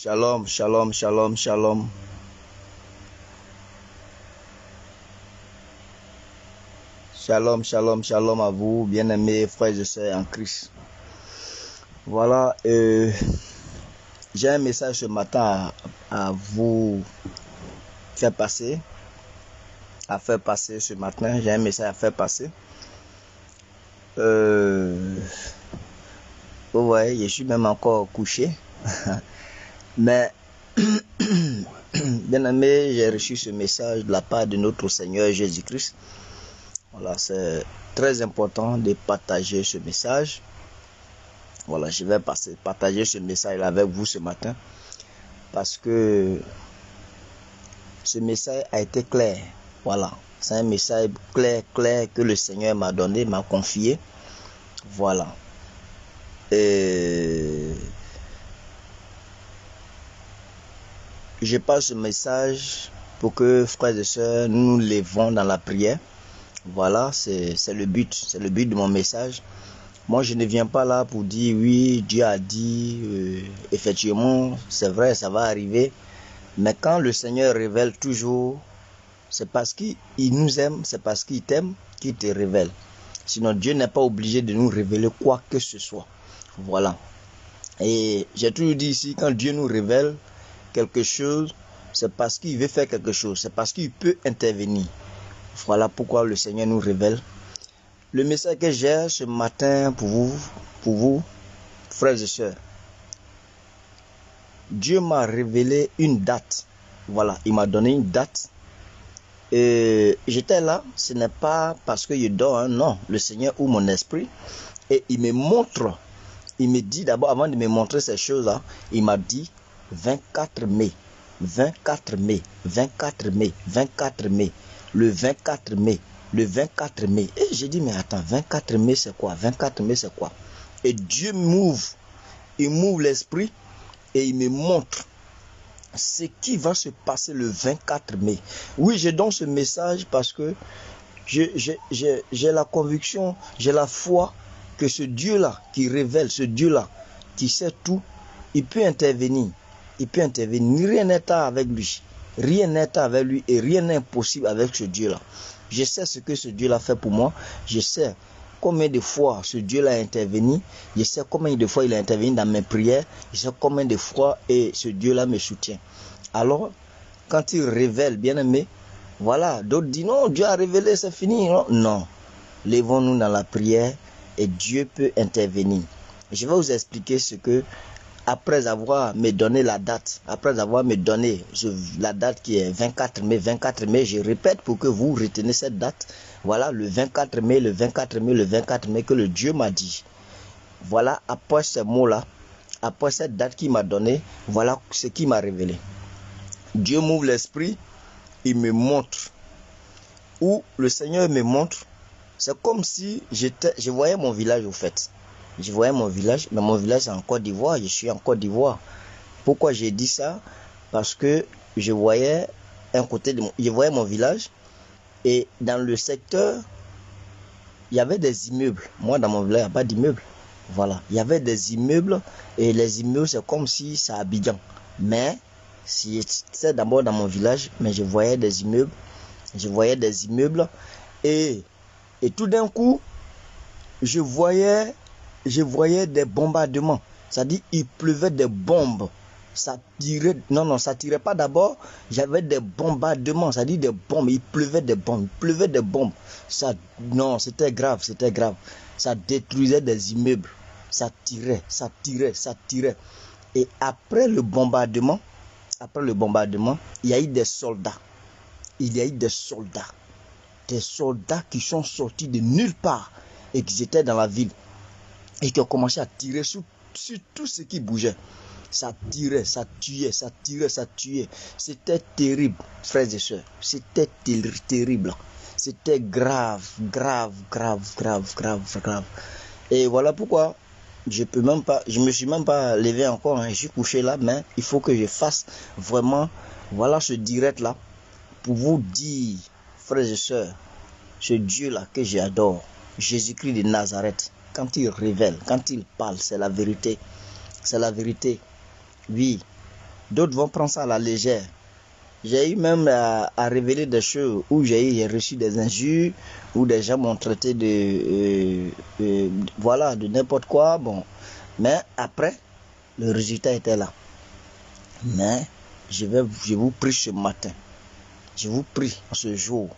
Shalom, shalom, shalom, shalom. Shalom, shalom, shalom à vous, bien-aimés frères et sœurs en Christ. Voilà, j'ai un message ce matin à vous faire passer. Ce matin, j'ai un message à faire passer. Vous voyez, je suis même encore couché. Mais, bien-aimé, j'ai reçu ce message de la part de notre Seigneur Jésus-Christ. Voilà, c'est très important de partager ce message. Voilà, je vais partager ce message avec vous ce matin parce que ce message a été clair. Voilà, c'est un message clair que le Seigneur m'a donné, m'a confié. Voilà. Et je passe ce message pour que, frères et sœurs, nous nous levons dans la prière. Voilà, c'est le but de mon message. Moi, je ne viens pas là pour dire oui, Dieu a dit, effectivement, c'est vrai, ça va arriver. Mais quand le Seigneur révèle toujours, c'est parce qu'il nous aime, c'est parce qu'il t'aime qu'il te révèle. Sinon, Dieu n'est pas obligé de nous révéler quoi que ce soit. Voilà. Et j'ai toujours dit ici, quand Dieu nous révèle quelque chose, c'est parce qu'il veut faire quelque chose, c'est parce qu'il peut intervenir. Voilà pourquoi le Seigneur nous révèle. Le message que j'ai ce matin pour vous, frères et sœurs. Dieu m'a révélé une date. Voilà, il m'a donné une date. Et j'étais là, ce n'est pas parce que je dors, hein, non. Le Seigneur ouvre mon esprit et il me montre. Il me dit d'abord, avant de me montrer ces choses-là, il m'a dit 24 mai, 24 mai, 24 mai, 24 mai, le 24 mai, le 24 mai. Et j'ai dit, mais attends, 24 mai c'est quoi? 24 mai c'est quoi? Et Dieu m'ouvre, il m'ouvre l'esprit et il me montre ce qui va se passer le 24 mai. Oui, je donne ce message parce que j'ai la conviction, j'ai la foi que ce Dieu-là qui révèle, ce Dieu-là qui sait tout, il peut intervenir. Il peut intervenir. Rien n'est avec lui. Rien n'est avec lui et rien n'est impossible avec ce Dieu-là. Je sais ce que ce Dieu-là fait pour moi. Je sais combien de fois ce Dieu-là a intervenu. Je sais combien de fois il a intervenu dans mes prières. Je sais combien de fois et ce Dieu-là me soutient. Alors, quand il révèle, bien aimé, voilà, d'autres disent non, Dieu a révélé, c'est fini. Non, non. Levons-nous dans la prière et Dieu peut intervenir. Je vais vous expliquer ce que, après avoir me donné la date, après avoir me donné la date qui est 24 mai, je répète pour que vous retenez cette date. Voilà, le 24 mai, le 24 mai, le 24 mai que le Dieu m'a dit. Voilà, après ces mots-là, après cette date qu'il m'a donnée, voilà ce qu'il m'a révélé. Dieu m'ouvre l'esprit, il me montre. Ou le Seigneur me montre, c'est comme si je voyais mon village au fait. Je voyais mon village, mais mon village c'est en Côte d'Ivoire, je suis en Côte d'Ivoire. Pourquoi j'ai dit ça? Parce que je voyais je voyais mon village et dans le secteur, il y avait des immeubles. Moi dans mon village, il n'y a pas d'immeubles. Voilà, il y avait des immeubles et les immeubles c'est comme si c'est à Abidjan. Mais si c'est d'abord dans mon village, mais je voyais des immeubles. Et tout d'un coup, je voyais des bombardements. C'est-à-dire, il pleuvait des bombes. Ça tirait pas d'abord. J'avais des bombardements, c'est-à-dire des bombes. Il pleuvait des bombes. C'était grave. Ça détruisait des immeubles. Ça tirait. Et après le bombardement, il y a eu des soldats. Des soldats qui sont sortis de nulle part et qui étaient dans la ville et qui ont commencé à tirer sur tout ce qui bougeait. Ça tirait, ça tuait. C'était terrible, frères et sœurs. C'était terrible. C'était grave. Et voilà pourquoi je me suis même pas levé encore, hein. Je suis couché là, mais il faut que je fasse vraiment, voilà ce direct là, pour vous dire, frères et sœurs, ce Dieu-là que j'adore, Jésus-Christ de Nazareth, quand il révèle, quand il parle, c'est la vérité. Oui, D'autres vont prendre ça à la légère. J'ai eu même à révéler des choses où j'ai reçu des injures, où des gens m'ont traité voilà, de n'importe quoi. Bon. Mais après, le résultat était là. Mais je vous prie ce matin, je vous prie en ce jour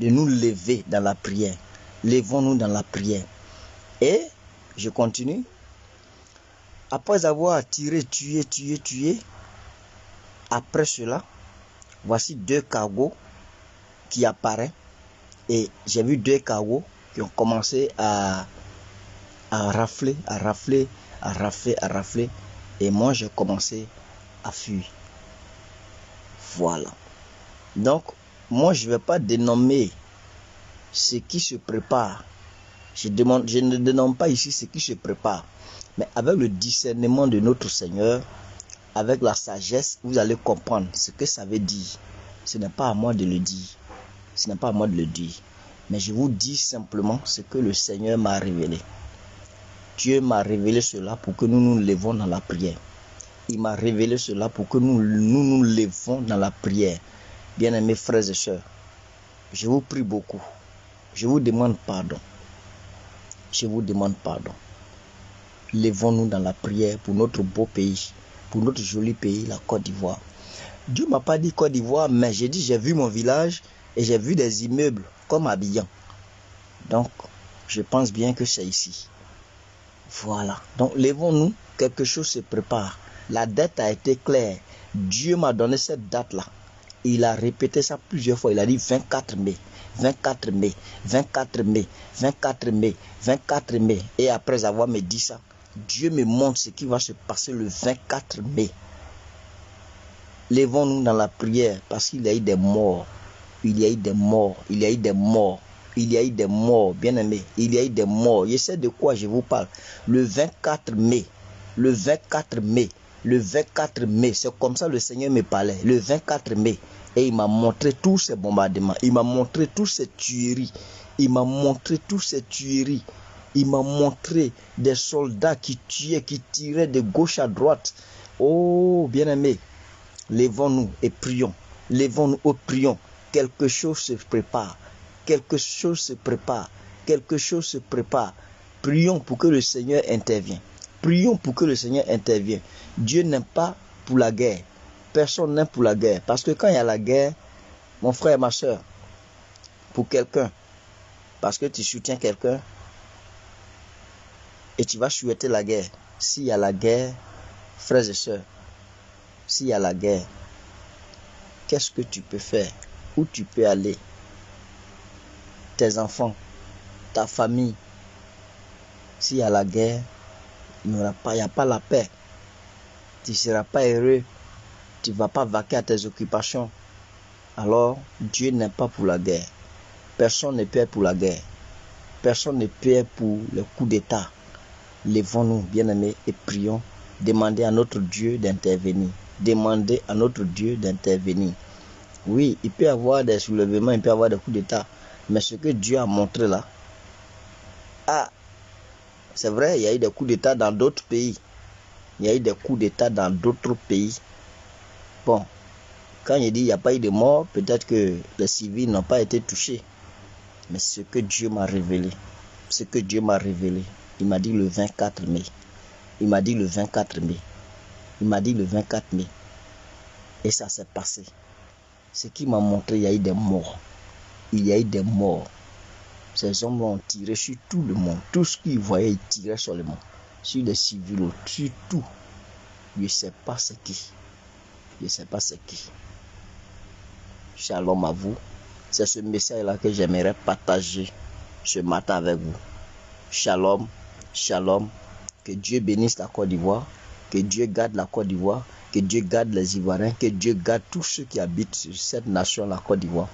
de nous lever dans la prière. Levons-nous dans la prière. Et je continue. Après avoir tiré, tué, après cela, voici 2 cargos qui apparaissent. Et j'ai vu 2 cargos qui ont commencé à rafler. Et moi, j'ai commencé à fuir. Voilà. Donc, moi, je ne vais pas dénommer ce qui se prépare. Je ne dénomme pas ici ce qui se prépare. Mais avec le discernement de notre Seigneur, avec la sagesse, vous allez comprendre ce que ça veut dire. Ce n'est pas à moi de le dire. Ce n'est pas à moi de le dire. Mais je vous dis simplement ce que le Seigneur m'a révélé. Dieu m'a révélé cela pour que nous nous levons dans la prière. Il m'a révélé cela pour que nous nous levons dans la prière. Bien-aimés frères et sœurs, je vous prie beaucoup. Je vous demande pardon. Je vous demande pardon. Levons-nous dans la prière pour notre beau pays, pour notre joli pays, la Côte d'Ivoire. Dieu ne m'a pas dit Côte d'Ivoire, mais j'ai dit j'ai vu mon village et j'ai vu des immeubles comme Abidjan. Donc, je pense bien que c'est ici. Voilà. Donc, levons-nous, quelque chose se prépare. La date a été claire. Dieu m'a donné cette date-là. Il a répété ça plusieurs fois. Il a dit 24 mai, 24 mai, 24 mai, 24 mai, 24 mai. Et après avoir me dit ça, Dieu me montre ce qui va se passer le 24 mai. Levons-nous dans la prière parce qu'il y a eu des morts. Il y a eu des morts. Il y a eu des morts. Il y a eu des morts, bien aimé. Il y a eu des morts. Je sais de quoi je vous parle. Le 24 mai. Le 24 mai. Le 24 mai. C'est comme ça le Seigneur me parlait. Le 24 mai. Et il m'a montré tous ces bombardements. Il m'a montré toutes ces tueries. Il m'a montré toutes ces tueries. Il m'a montré des soldats qui tuaient, qui tiraient de gauche à droite. Oh, bien aimé. Levons-nous et prions. Levons-nous et prions. Quelque chose se prépare. Quelque chose se prépare. Quelque chose se prépare. Prions pour que le Seigneur intervienne. Prions pour que le Seigneur intervienne. Dieu n'aime pas pour la guerre. Personne n'aime pour la guerre. Parce que quand il y a la guerre, mon frère et ma soeur, pour quelqu'un, parce que tu soutiens quelqu'un, et tu vas souhaiter la guerre. S'il y a la guerre, frères et sœurs, s'il y a la guerre, qu'est-ce que tu peux faire? Où tu peux aller? Tes enfants, ta famille. S'il y a la guerre, il n'y a pas la paix. Tu ne seras pas heureux. Tu ne vas pas vaquer à tes occupations. Alors, Dieu n'est pas pour la guerre. Personne ne paie pour la guerre. Personne ne paie pour le coup d'État. Levons-nous, bien-aimés, et prions. Demandez à notre Dieu d'intervenir. Demandez à notre Dieu d'intervenir. Oui, il peut y avoir des soulèvements, il peut y avoir des coups d'État. Mais ce que Dieu a montré là, c'est vrai, il y a eu des coups d'État dans d'autres pays. Il y a eu des coups d'État dans d'autres pays. Bon, quand il dit qu'il n'y a pas eu de mort, peut-être que les civils n'ont pas été touchés. Mais ce que Dieu m'a révélé, il m'a dit le 24 mai. Il m'a dit le 24 mai. Il m'a dit le 24 mai. Et ça s'est passé. Ce qui m'a montré, il y a eu des morts. Il y a eu des morts. Ces hommes ont tiré sur tout le monde. Tout ce qu'ils voyaient, ils tiraient sur le monde. Sur les civils, sur tout. Je ne sais pas ce qui. Shalom à vous. C'est ce message-là que j'aimerais partager ce matin avec vous. Shalom, shalom. Que Dieu bénisse la Côte d'Ivoire. Que Dieu garde la Côte d'Ivoire. Que Dieu garde les Ivoiriens. Que Dieu garde tous ceux qui habitent sur cette nation, la Côte d'Ivoire.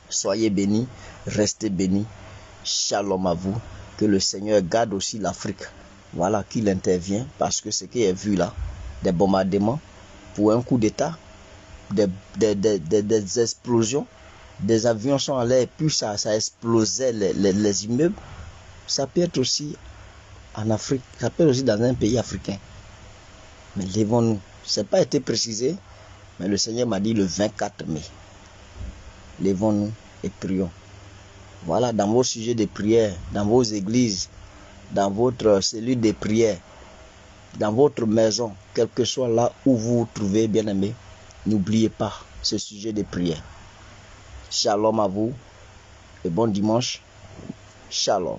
Soyez bénis, restez bénis. Shalom à vous. Que le Seigneur garde aussi l'Afrique. Voilà qu'il intervient parce que ce qui est vu là, des bombardements pour un coup d'État, des explosions, des avions sont en l'air et puis ça explosait les immeubles. Ça peut être aussi en Afrique, ça peut être aussi dans un pays africain. Mais levons-nous, Ça n'a pas été précisé, mais le Seigneur m'a dit le 24 mai. Lèvons-nous et prions. Voilà, dans vos sujets de prière, dans vos églises, dans votre cellule de prière, dans votre maison, quel que soit là où vous vous trouvez, bien-aimés, n'oubliez pas ce sujet de prière. Shalom à vous et bon dimanche. Shalom.